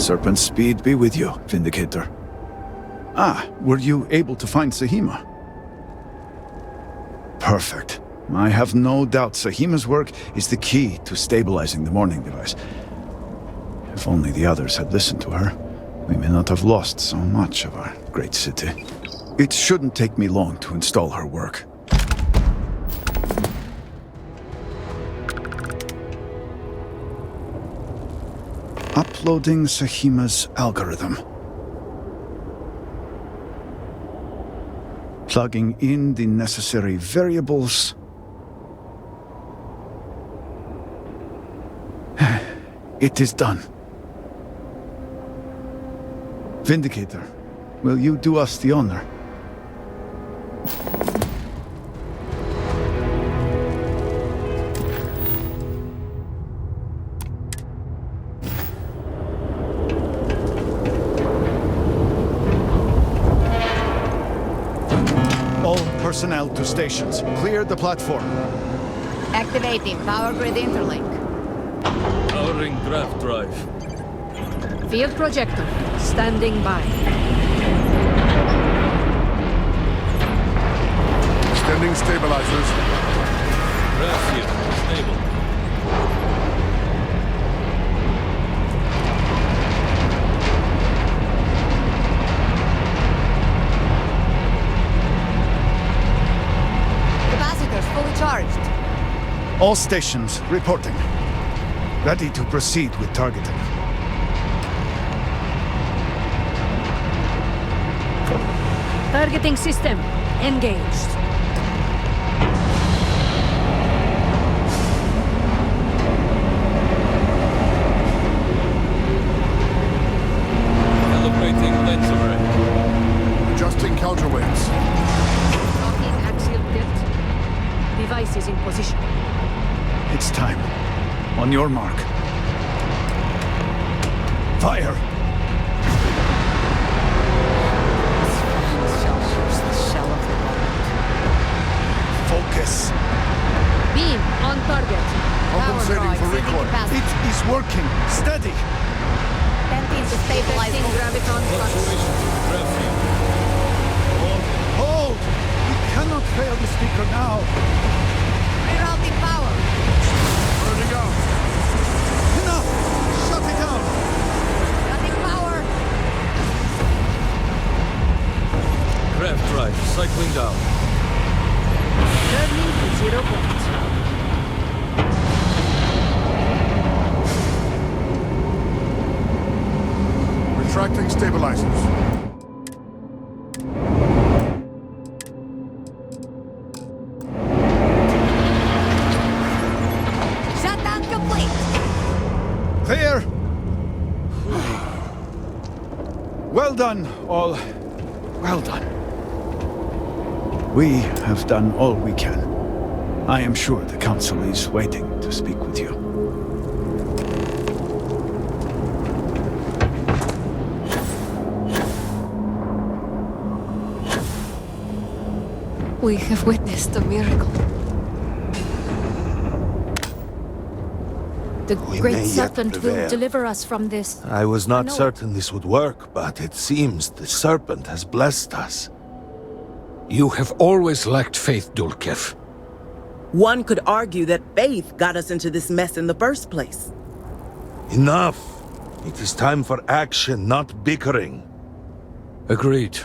Serpent's speed be with you, Vindicator. Ah, were you able to find Sahima? Perfect. I have no doubt Sahima's work is the key to stabilizing the morning device. If only the others had listened to her, we may not have lost so much of our great city. It shouldn't take me long to install her work. Uploading Sahima's algorithm. Plugging in the necessary variables. It is done. Vindicator, will you do us the honor? All personnel to stations. Clear the platform. Activating power grid interlink. Powering draft drive. Field projector, standing by. Extending stabilizers. Draft field, stable. Capacitors fully charged. All stations reporting. Ready to proceed with targeting. Targeting system engaged. Calibrating lens array. Adjusting counterweights. Locking axial tilt. Device is in position. It's time. On your mark. Fire! Focus. Beam on target. Compensating for recoil. It is working. Steady. Attempting to stabilize Detecting graviton flux. Fluctuation. Draft field. Hold! We cannot fail the speaker now. Rerouting power. Burning out. Enough! Shut it down! Cutting power. Draft drive, cycling down. Turning to 0 point. Retracting stabilizers. Shutdown complete. Clear! Well done, all. Well done. We have done all we can. I am sure the Council is waiting to speak with you. We have witnessed a miracle. The We Great may yet Serpent will prevail. deliver us from this. I was I not know certain this would work, but it seems the Serpent has blessed us. You have always lacked faith, Dulkev. One could argue that faith got us into this mess in the first place. Enough! It is time for action, not bickering. Agreed.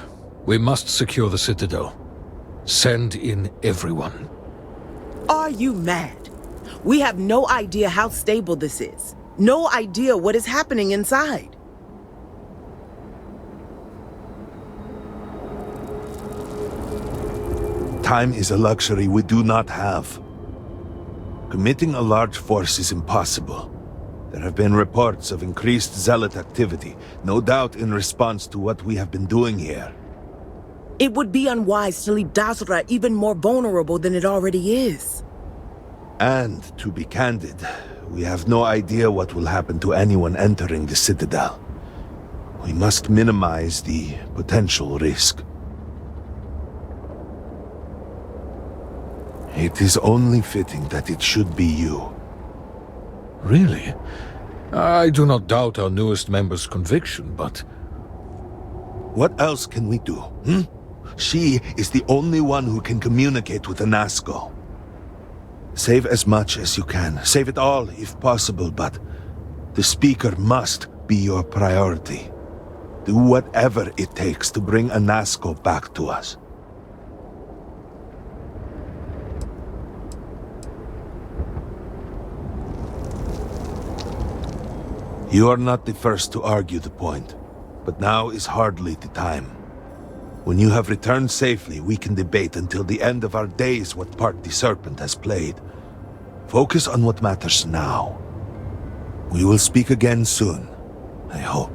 We must secure the Citadel. Send in everyone. Are you mad? We have no idea how stable this is. No idea what is happening inside. Time is a luxury we do not have. Committing a large force is impossible. There have been reports of increased zealot activity, no doubt in response to what we have been doing here. It would be unwise to leave Dasra even more vulnerable than it already is. And, to be candid, we have no idea what will happen to anyone entering the Citadel. We must minimize the potential risk. It is only fitting that it should be you. Really? I do not doubt our newest member's conviction, but What else can we do, hmm? She is the only one who can communicate with the Nazgul. Save as much as you can. Save it all, if possible, but the Speaker must be your priority. Do whatever it takes to bring a Nazgul back to us. You are not the first to argue the point, but now is hardly the time. When you have returned safely, we can debate until the end of our days what part the Serpent has played. Focus on what matters now. We will speak again soon, I hope.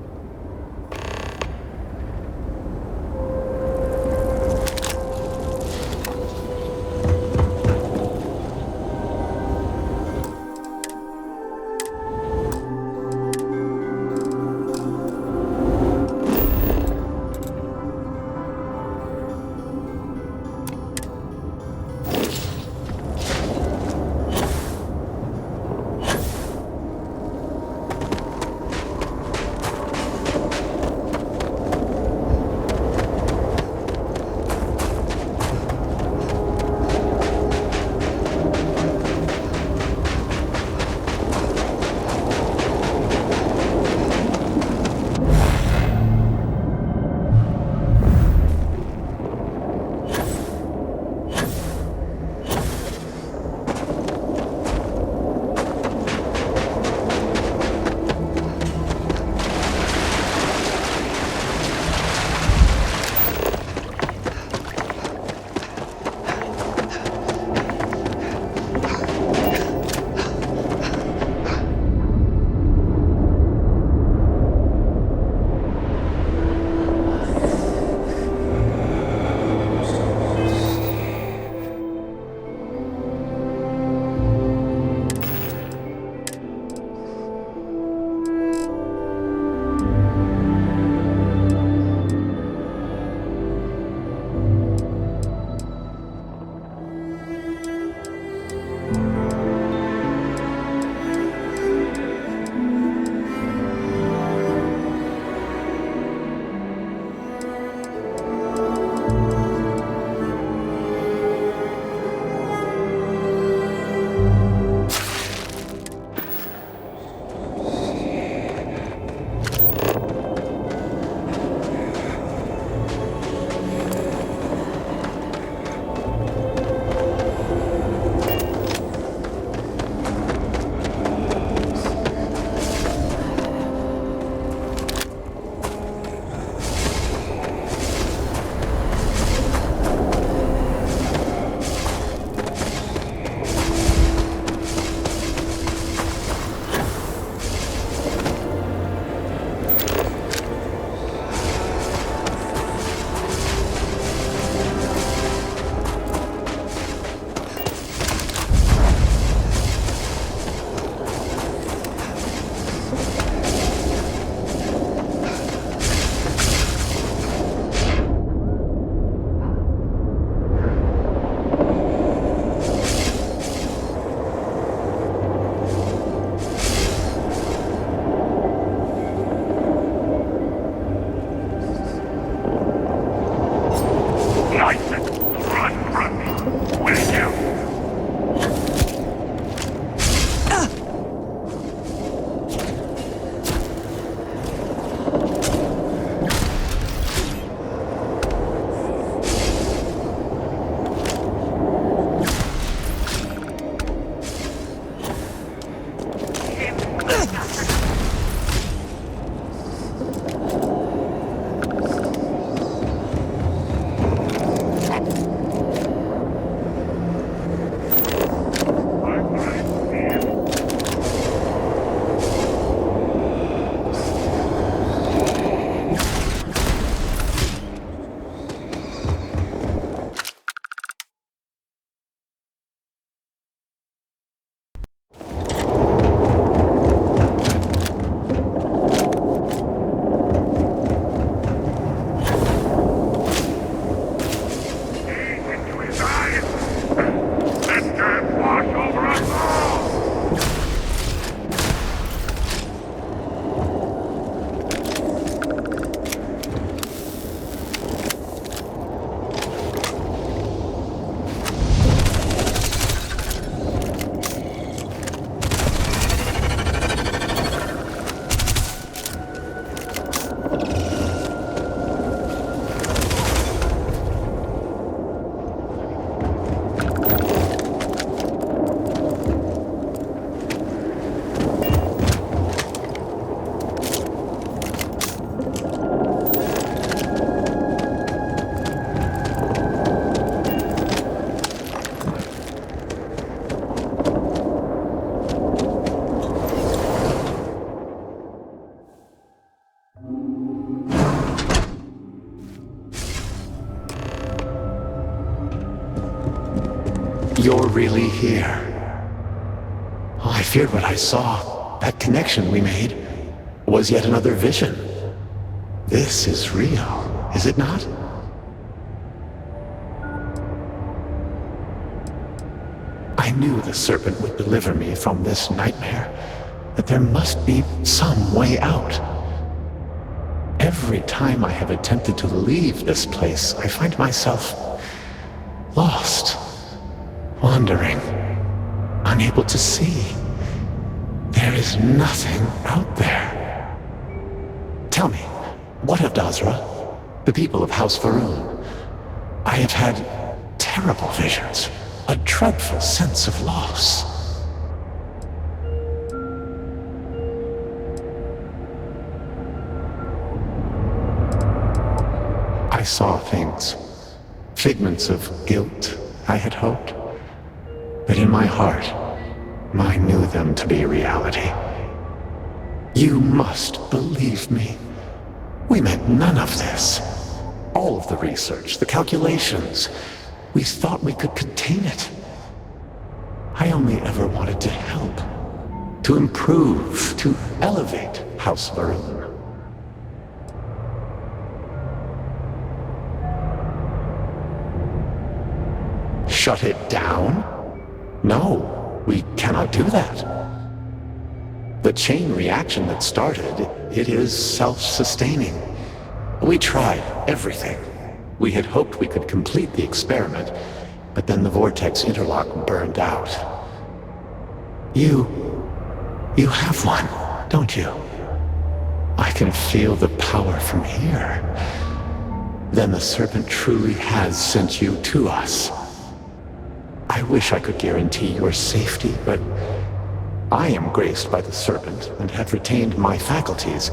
You're really here. Oh, I feared what I saw. That connection we made was yet another vision. This is real, is it not? I knew the serpent would deliver me from this nightmare, that there must be some way out. Every time I have attempted to leave this place, I find myself lost, wandering, unable to see. There is nothing out there. Tell me, what of Dazra, the people of House Varun? I have had terrible visions, a dreadful sense of loss. I saw things, figments of guilt, I had hoped. But in my heart, I knew them to be reality. You must believe me. We meant none of this. All of the research, the calculations, we thought we could contain it. I only ever wanted to help, to improve, to elevate House Varun. Shut it down? No, we cannot do that. The chain reaction that started, it is self-sustaining. We tried everything. We had hoped we could complete the experiment, but then the vortex interlock burned out. You have one, don't you? I can feel the power from here. Then the serpent truly has sent you to us. I wish I could guarantee your safety, but I am graced by the serpent and have retained my faculties.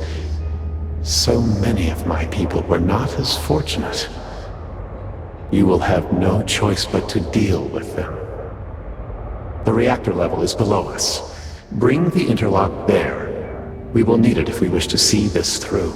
So many of my people were not as fortunate. You will have no choice but to deal with them. The reactor level is below us. Bring the interlock there. We will need it if we wish to see this through.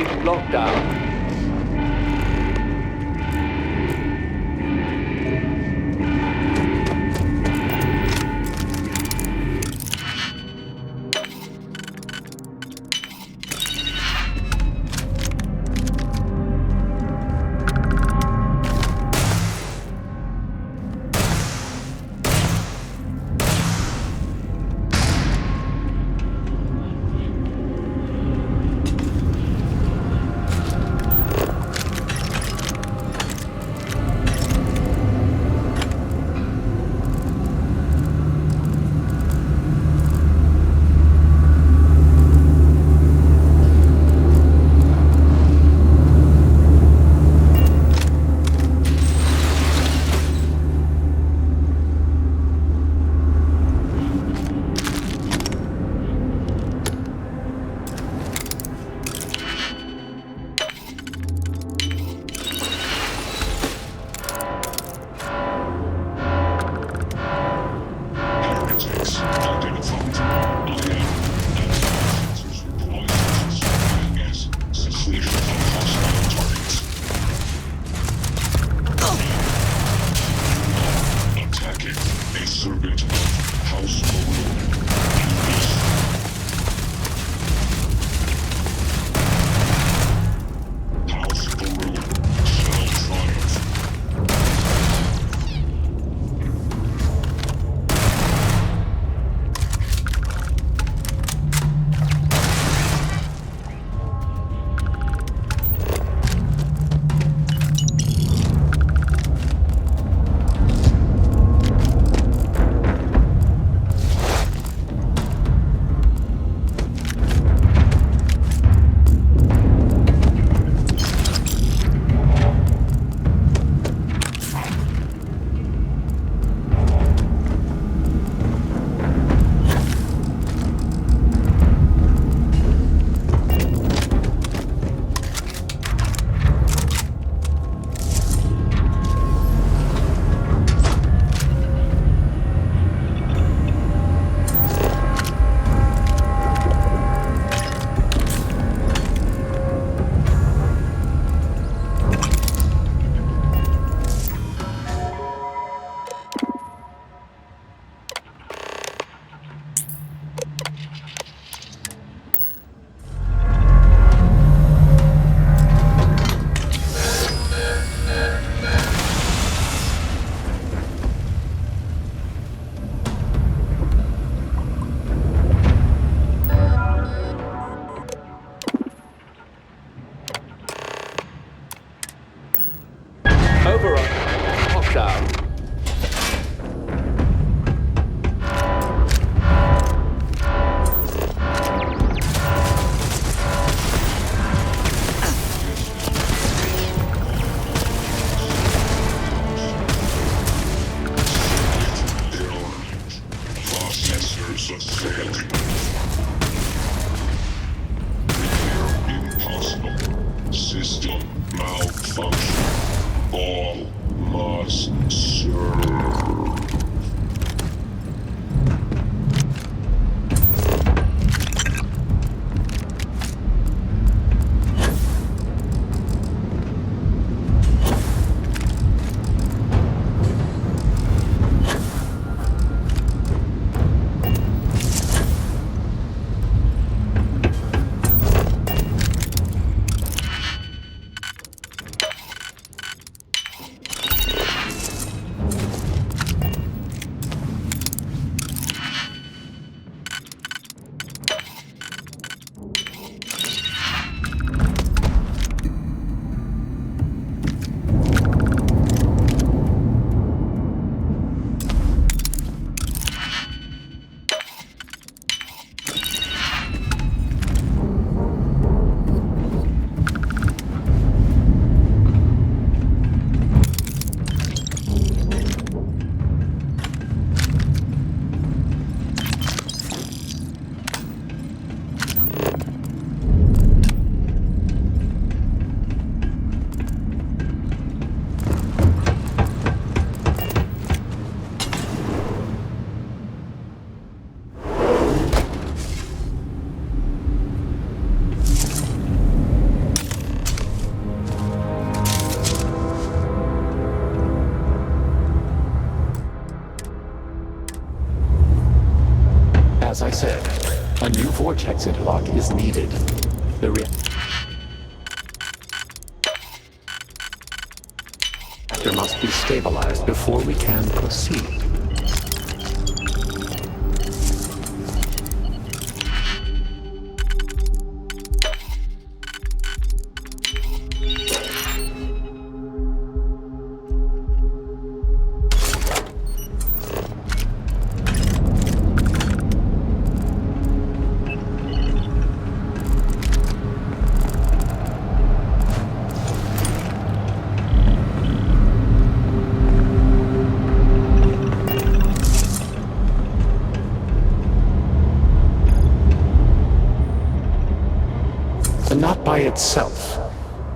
Initiating lockdown. Overrun. Lockdown. Processors of failing. Repair impossible. System malfunction. All must serve. vortex interlock is needed. The reactor must be stabilized before we can proceed. Not by itself,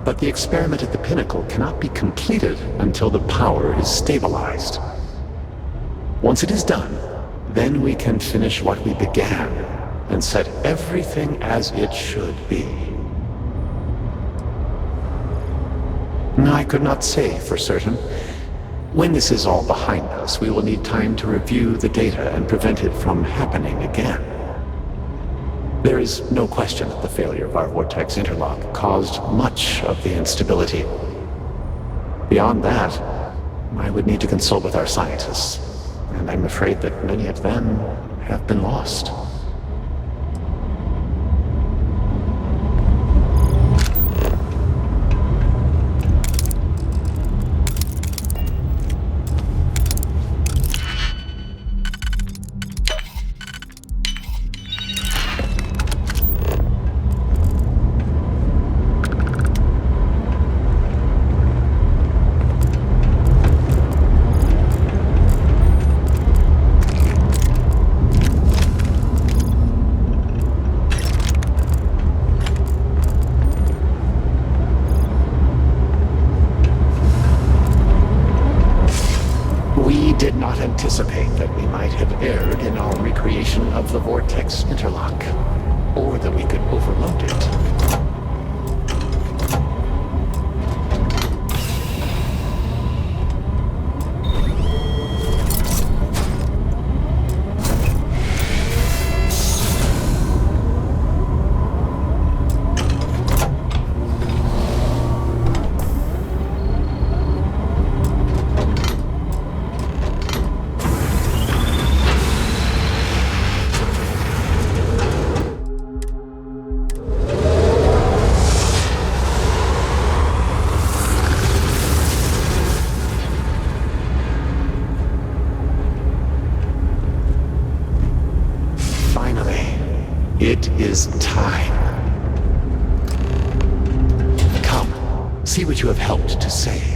but the experiment at the pinnacle cannot be completed until the power is stabilized. Once it is done, then we can finish what we began and set everything as it should be. I could not say for certain. When this is all behind us, we will need time to review the data and prevent it from happening again. There is no question that the failure of our vortex interlock caused much of the instability. Beyond that, I would need to consult with our scientists, and I'm afraid that many of them have been lost. We did not anticipate that we might have erred in our recreation of the vortex interlock, or that we could overload it. It is time. Come, see what you have helped to save.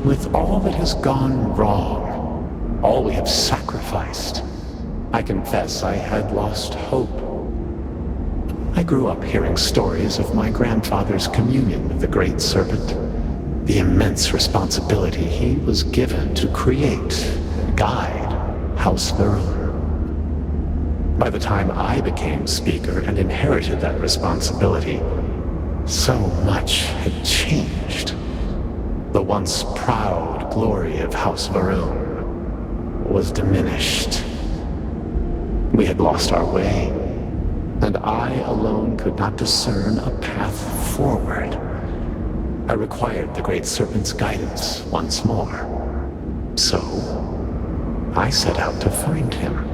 With all that has gone wrong, all we have sacrificed, I confess I had lost hope. I grew up hearing stories of my grandfather's communion with the Great Serpent, the immense responsibility he was given to create and guide House Varun. By the time I became Speaker and inherited that responsibility, so much had changed. The once proud glory of House Varun was diminished. We had lost our way, and I alone could not discern a path forward. I required the Great Serpent's guidance once more. So, I set out to find him.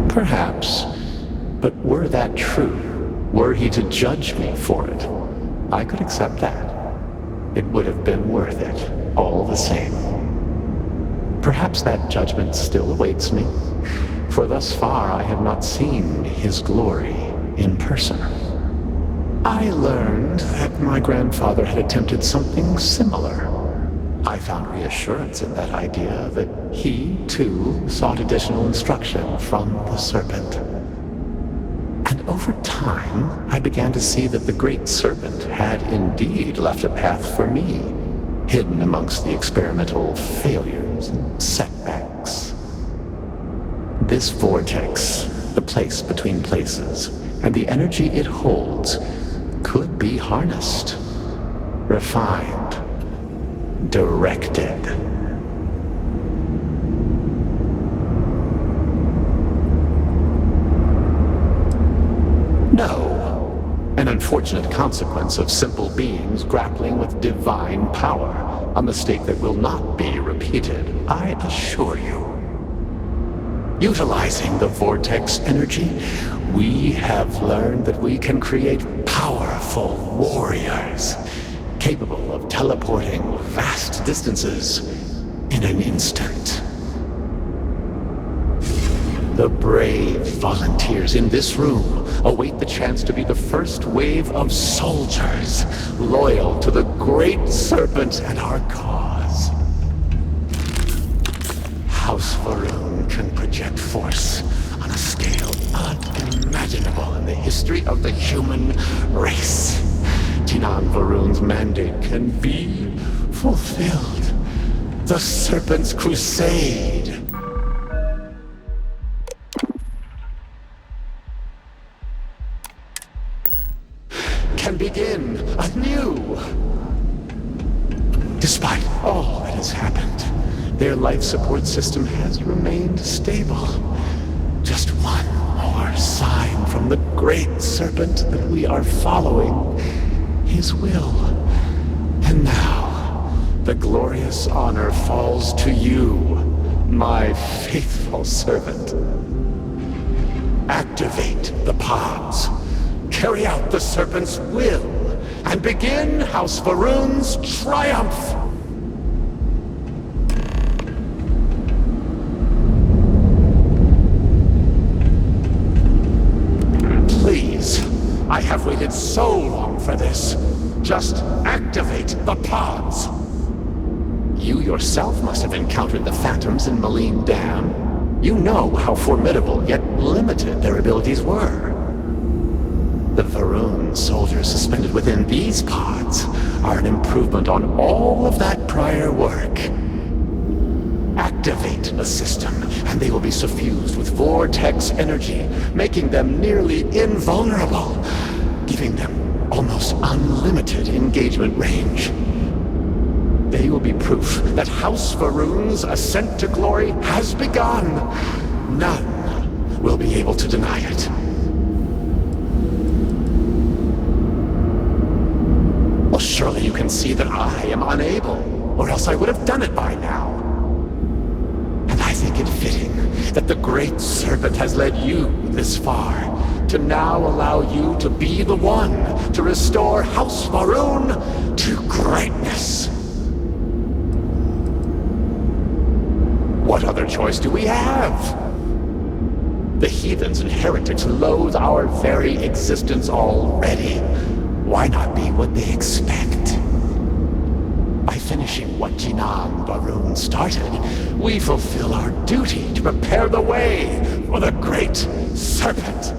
Perhaps. But were that true, were he to judge me for it, I could accept that. It would have been worth it, all the same. Perhaps that judgment still awaits me, for thus far I have not seen his glory in person. I learned that my grandfather had attempted something similar. I found reassurance in that idea that he, too, sought additional instruction from the Serpent. And over time, I began to see that the Great Serpent had indeed left a path for me, hidden amongst the experimental failures and setbacks. This vortex, the place between places, and the energy it holds, could be harnessed, refined, directed. No. An unfortunate consequence of simple beings grappling with divine power. A mistake that will not be repeated, I assure you. Utilizing the vortex energy, we have learned that we can create powerful warriors, capable of teleporting vast distances in an instant. The brave volunteers in this room await the chance to be the first wave of soldiers loyal to the Great Serpent and our cause. House Varun can project force on a scale unimaginable in the history of the human race. Jinan Varun's mandate can be fulfilled. The Serpent's Crusade can begin anew. Despite all that has happened, their life support system has remained stable. Just one more sign from the Great Serpent that we are following his will. And now, the glorious honor falls to you, my faithful servant. Activate the pods. Carry out the Serpent's will, and begin House Varun's triumph! Please, I have waited so long for this. Just activate the pods. You yourself must have encountered the Phantoms in Malign Dam. You know how formidable yet limited their abilities were. The Varun soldiers suspended within these pods are an improvement on all of that prior work. Activate the system, and they will be suffused with vortex energy, making them nearly invulnerable, giving them almost unlimited engagement range. They will be proof that House Varun's ascent to glory has begun. None will be able to deny it. Well, surely you can see that I am unable, or else I would have done it by now. And I think it fitting that the Great Serpent has led you this far, to now allow you to be the one to restore House Varun to greatness. What other choice do we have? The heathens and heretics loathe our very existence already. Why not be what they expect? By finishing what Jinan Varun started, we fulfill our duty to prepare the way for the Great Serpent.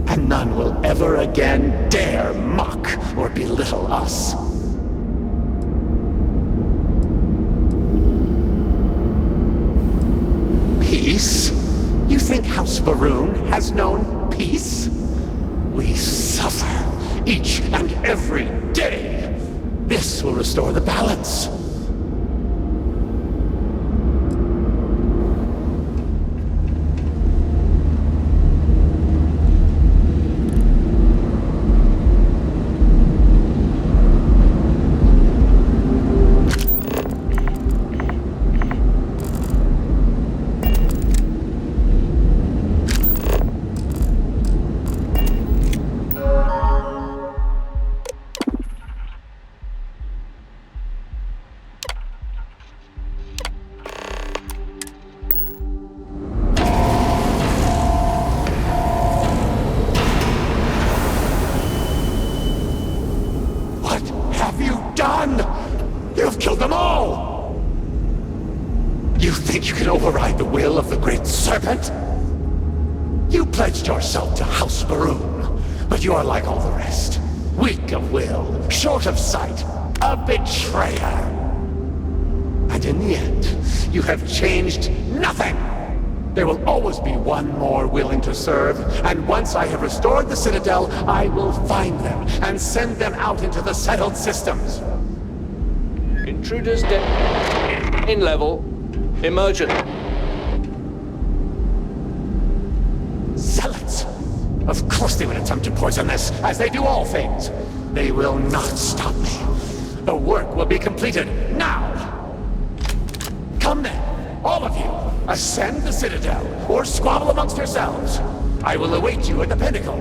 And none will ever again dare mock or belittle us. Peace? You think House Varun has known peace? We suffer each and every day. This will restore the balance. You think you can override the will of the Great Serpent? You pledged yourself to House Maroon, but you are like all the rest. Weak of will, short of sight, a betrayer. And in the end, you have changed nothing. There will always be one more willing to serve, and once I have restored the Citadel, I will find them and send them out into the settled systems. Intruders in level. Emergent. Zealots! Of course they would attempt to poison this, as they do all things. They will not stop me. The work will be completed now! Come then, all of you, ascend the Citadel, or squabble amongst yourselves. I will await you at the pinnacle.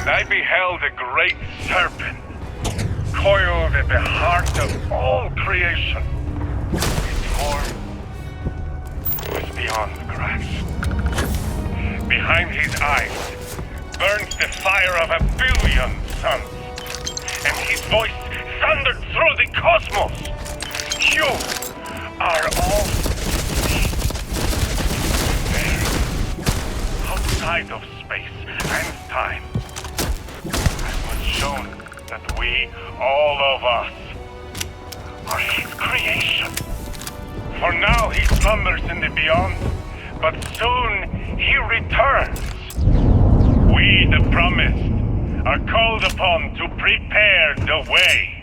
I beheld a great serpent, coiled at the heart of all creation. Its form was beyond the grasp. Behind his eyes burnt the fire of 1 billion suns, and his voice thundered through the cosmos. You are all there, outside of space and time. I was shown that we, all of us, creation. For now he slumbers in the beyond, but soon he returns. We, the promised, are called upon to prepare the way.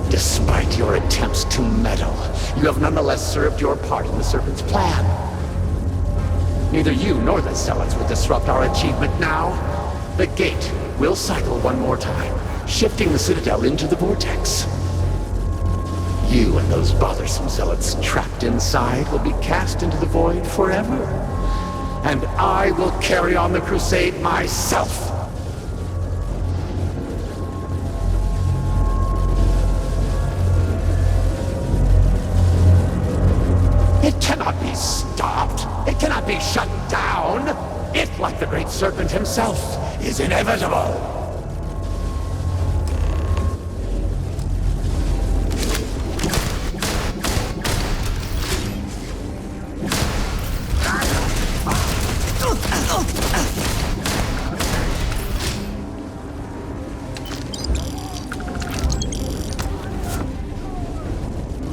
Despite your attempts to meddle, you have nonetheless served your part in the Serpent's plan. Neither you nor the Zealots will disrupt our achievement now. The gate will cycle one more time, shifting the Citadel into the vortex. You and those bothersome Zealots trapped inside will be cast into the void forever. And I will carry on the crusade myself. It cannot be stopped. It cannot be shut down. It, like the great serpent himself, is inevitable.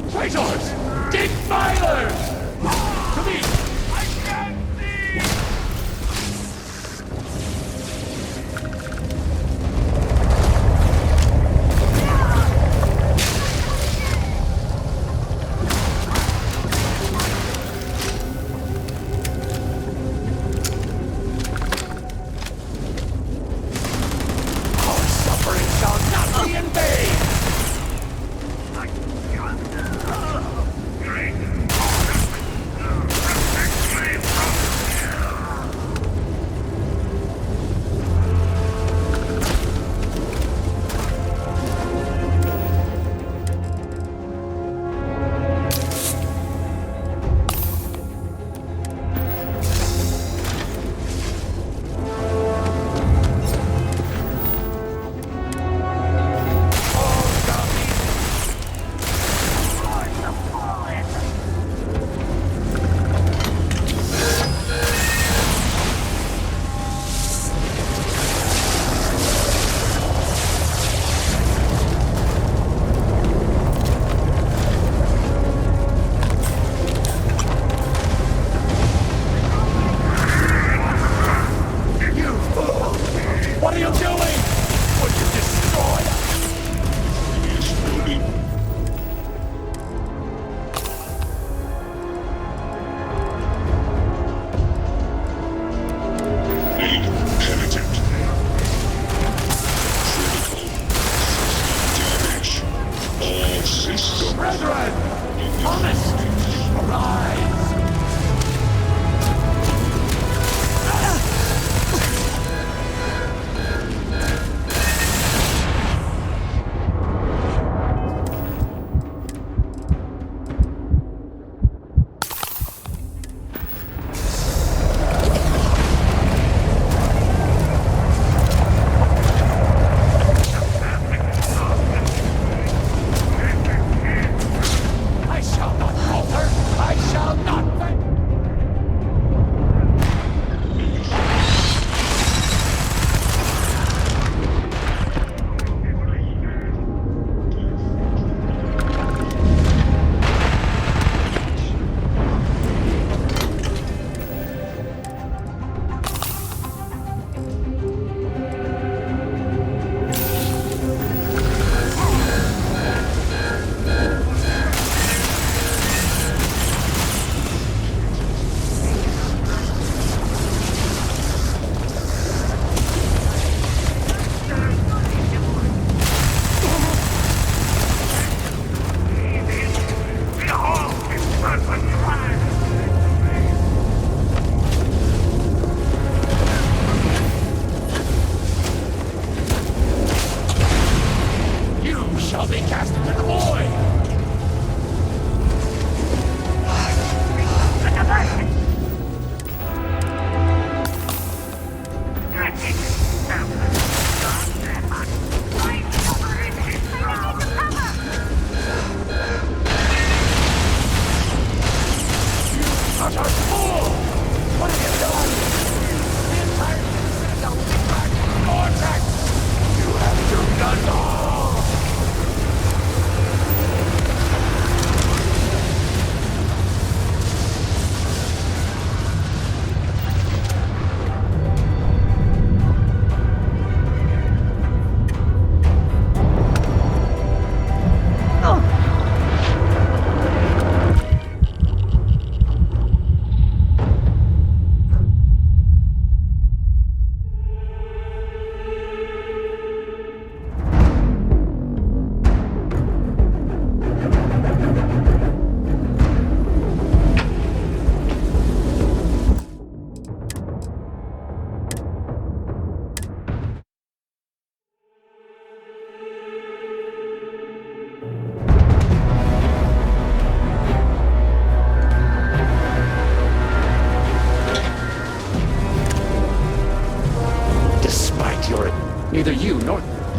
Traitors! Defilers! To me! I can't see!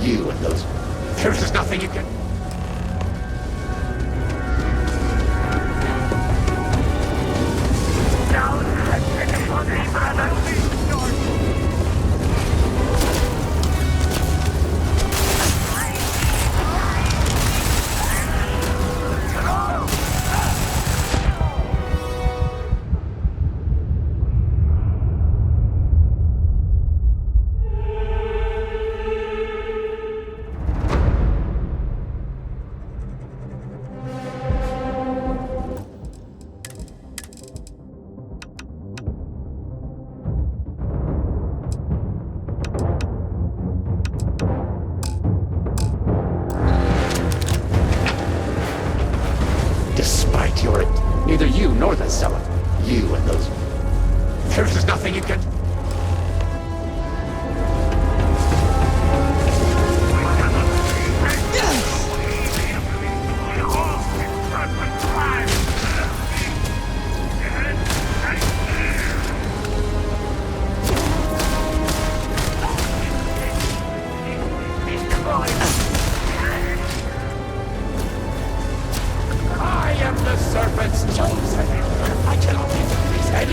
You and those... There's just nothing you can... Despite your... Neither you nor the Zealot. You and those... There's just nothing you can... I am the Serpent's chosen. I cannot be his head.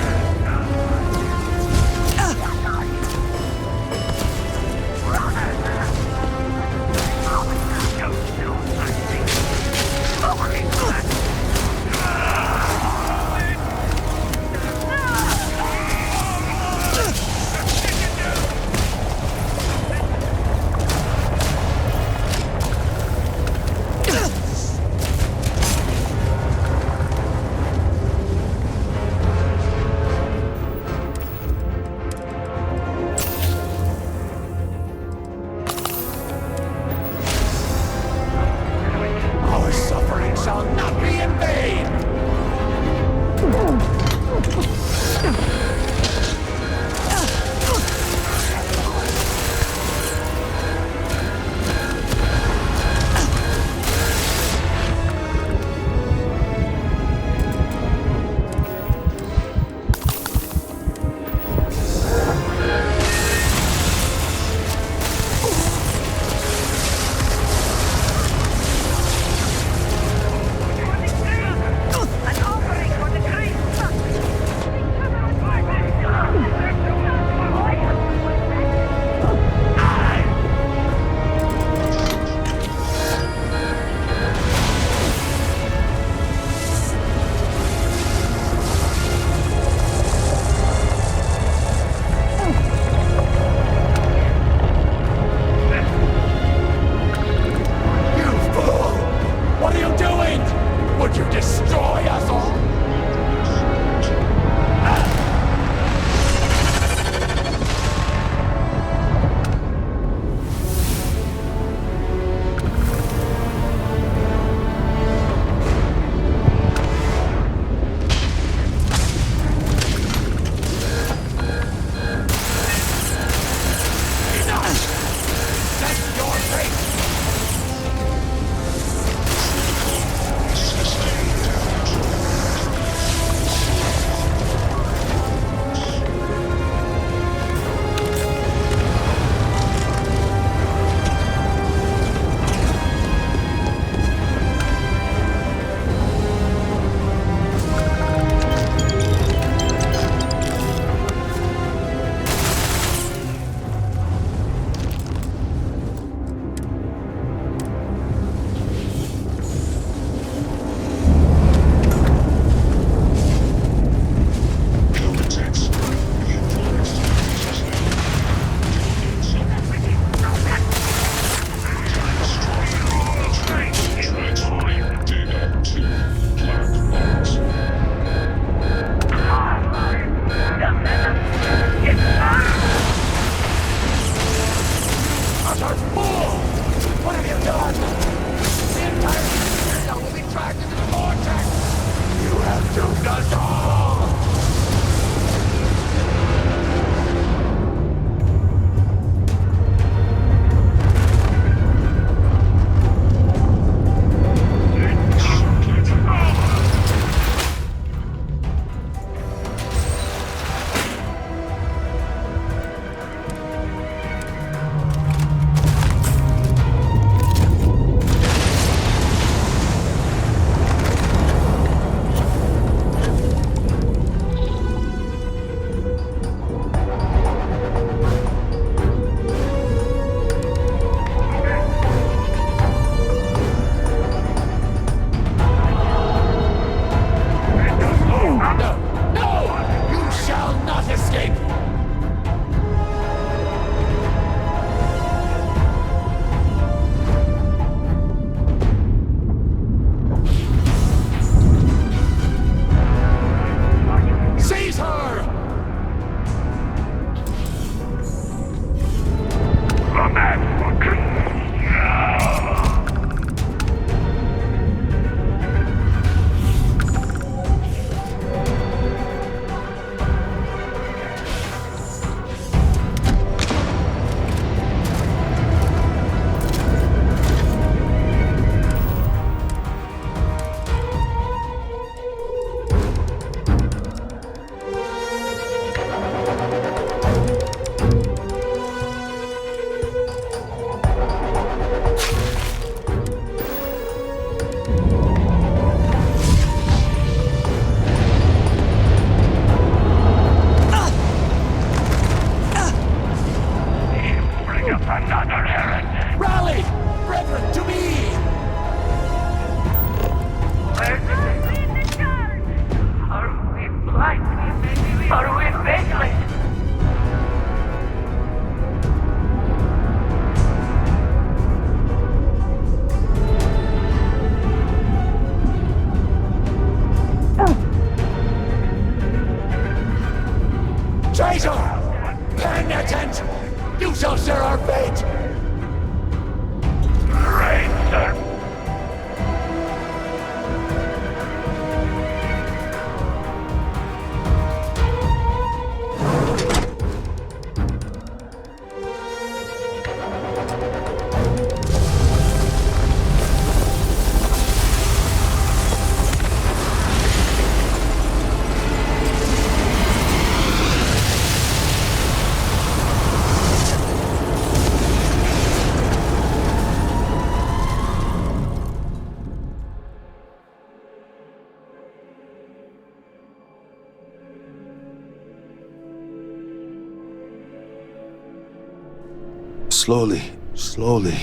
Slowly, slowly.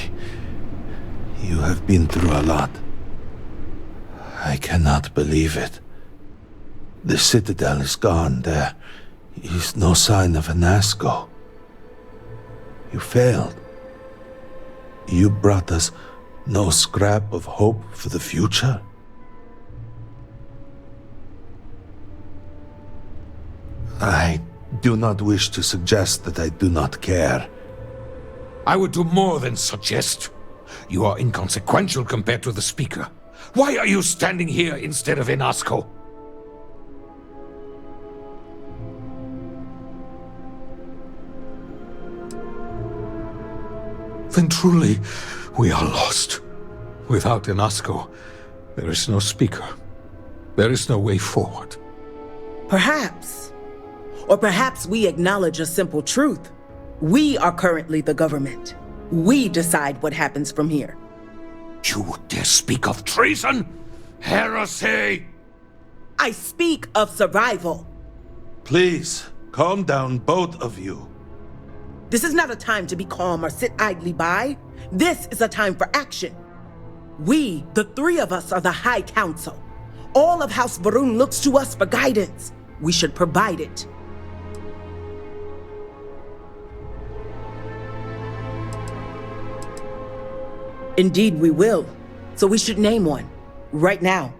You have been through a lot. I cannot believe it. The Citadel is gone. There is no sign of Anasco. You failed. You brought us no scrap of hope for the future? I do not wish to suggest that I do not care. I would do more than suggest. You are inconsequential compared to the Speaker. Why are you standing here instead of in Asco? Then truly, we are lost. Without Inasco, there is no Speaker. There is no way forward. Perhaps. Or perhaps we acknowledge a simple truth. We are currently the government. We decide what happens from here. You would dare speak of treason? Heresy! I speak of survival. Please, calm down, both of you. This is not a time to be calm or sit idly by. This is a time for action. We, the three of us, are the High Council. All of House Varun looks to us for guidance. We should provide it. Indeed, we will. So we should name one. Right now.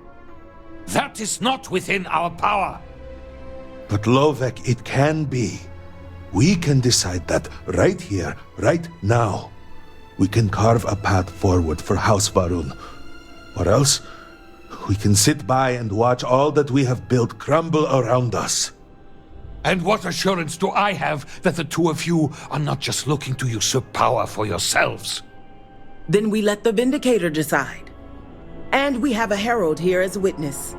That is not within our power. But Lovek, it can be. We can decide that right here, right now. We can carve a path forward for House Varun. Or else, we can sit by and watch all that we have built crumble around us. And what assurance do I have that the two of you are not just looking to usurp power for yourselves? Then we let the Vindicator decide. And we have a herald here as witness.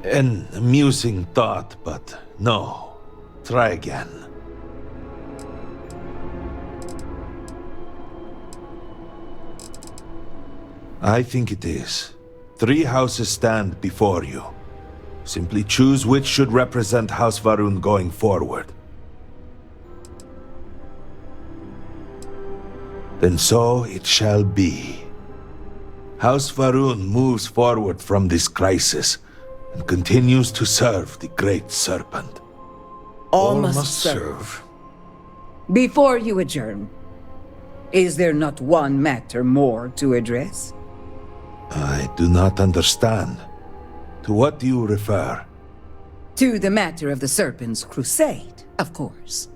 An amusing thought, but no. Try again. I think it is. 3 houses stand before you. Simply choose which should represent House Varun going forward. Then so it shall be. House Varun moves forward from this crisis and continues to serve the Great Serpent. All must serve. Before you adjourn, is there not one matter more to address? I do not understand. To what do you refer? To the matter of the Serpent's crusade, of course.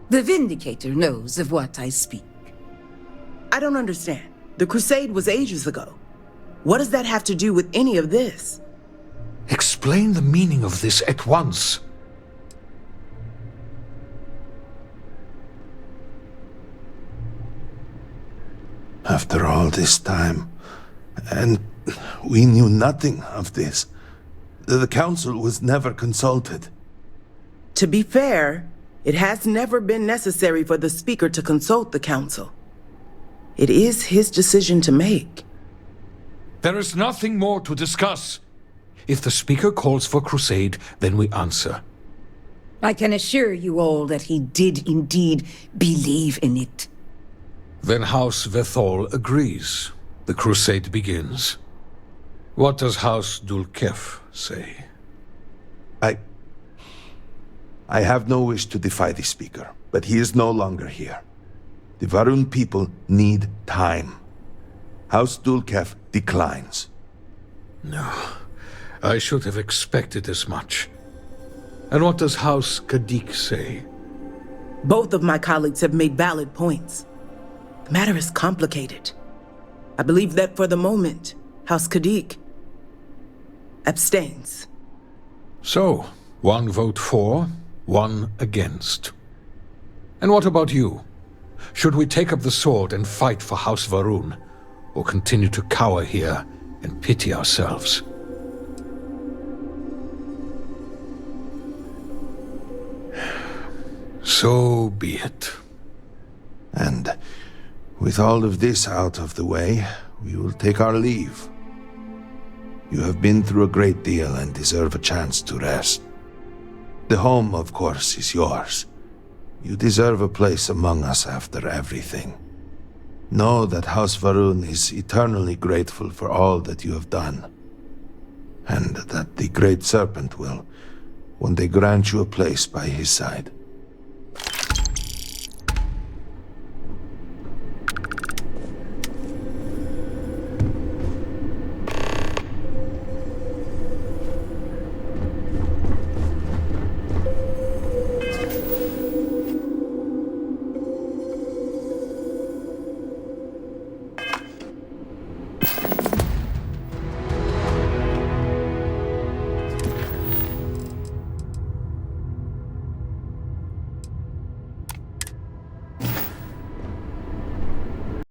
The Vindicator knows of what I speak. I don't understand. The crusade was ages ago. What does that have to do with any of this? Explain the meaning of this at once. After all this time, and we knew nothing of this. The council was never consulted. To be fair, it has never been necessary for the Speaker to consult the council. It is his decision to make. There is nothing more to discuss. If the Speaker calls for crusade, then we answer. I can assure you all that he did indeed believe in it. Then House Vethol agrees. The crusade begins. What does House Dulkef say? I have no wish to defy the Speaker, but he is no longer here. The Varun people need time. House Dulkef declines. No, I should have expected as much. And what does House Kadik say? Both of my colleagues have made valid points. The matter is complicated. I believe that for the moment, House Kadik abstains. So, 1 vote for, 1 against. And what about you? Should we take up the sword and fight for House Varun, or continue to cower here and pity ourselves? So be it. And with all of this out of the way, we will take our leave. You have been through a great deal and deserve a chance to rest. The home, of course, is yours. You deserve a place among us after everything. Know that House Va'ruun is eternally grateful for all that you have done, and that the Great Serpent will one day grant you a place by his side.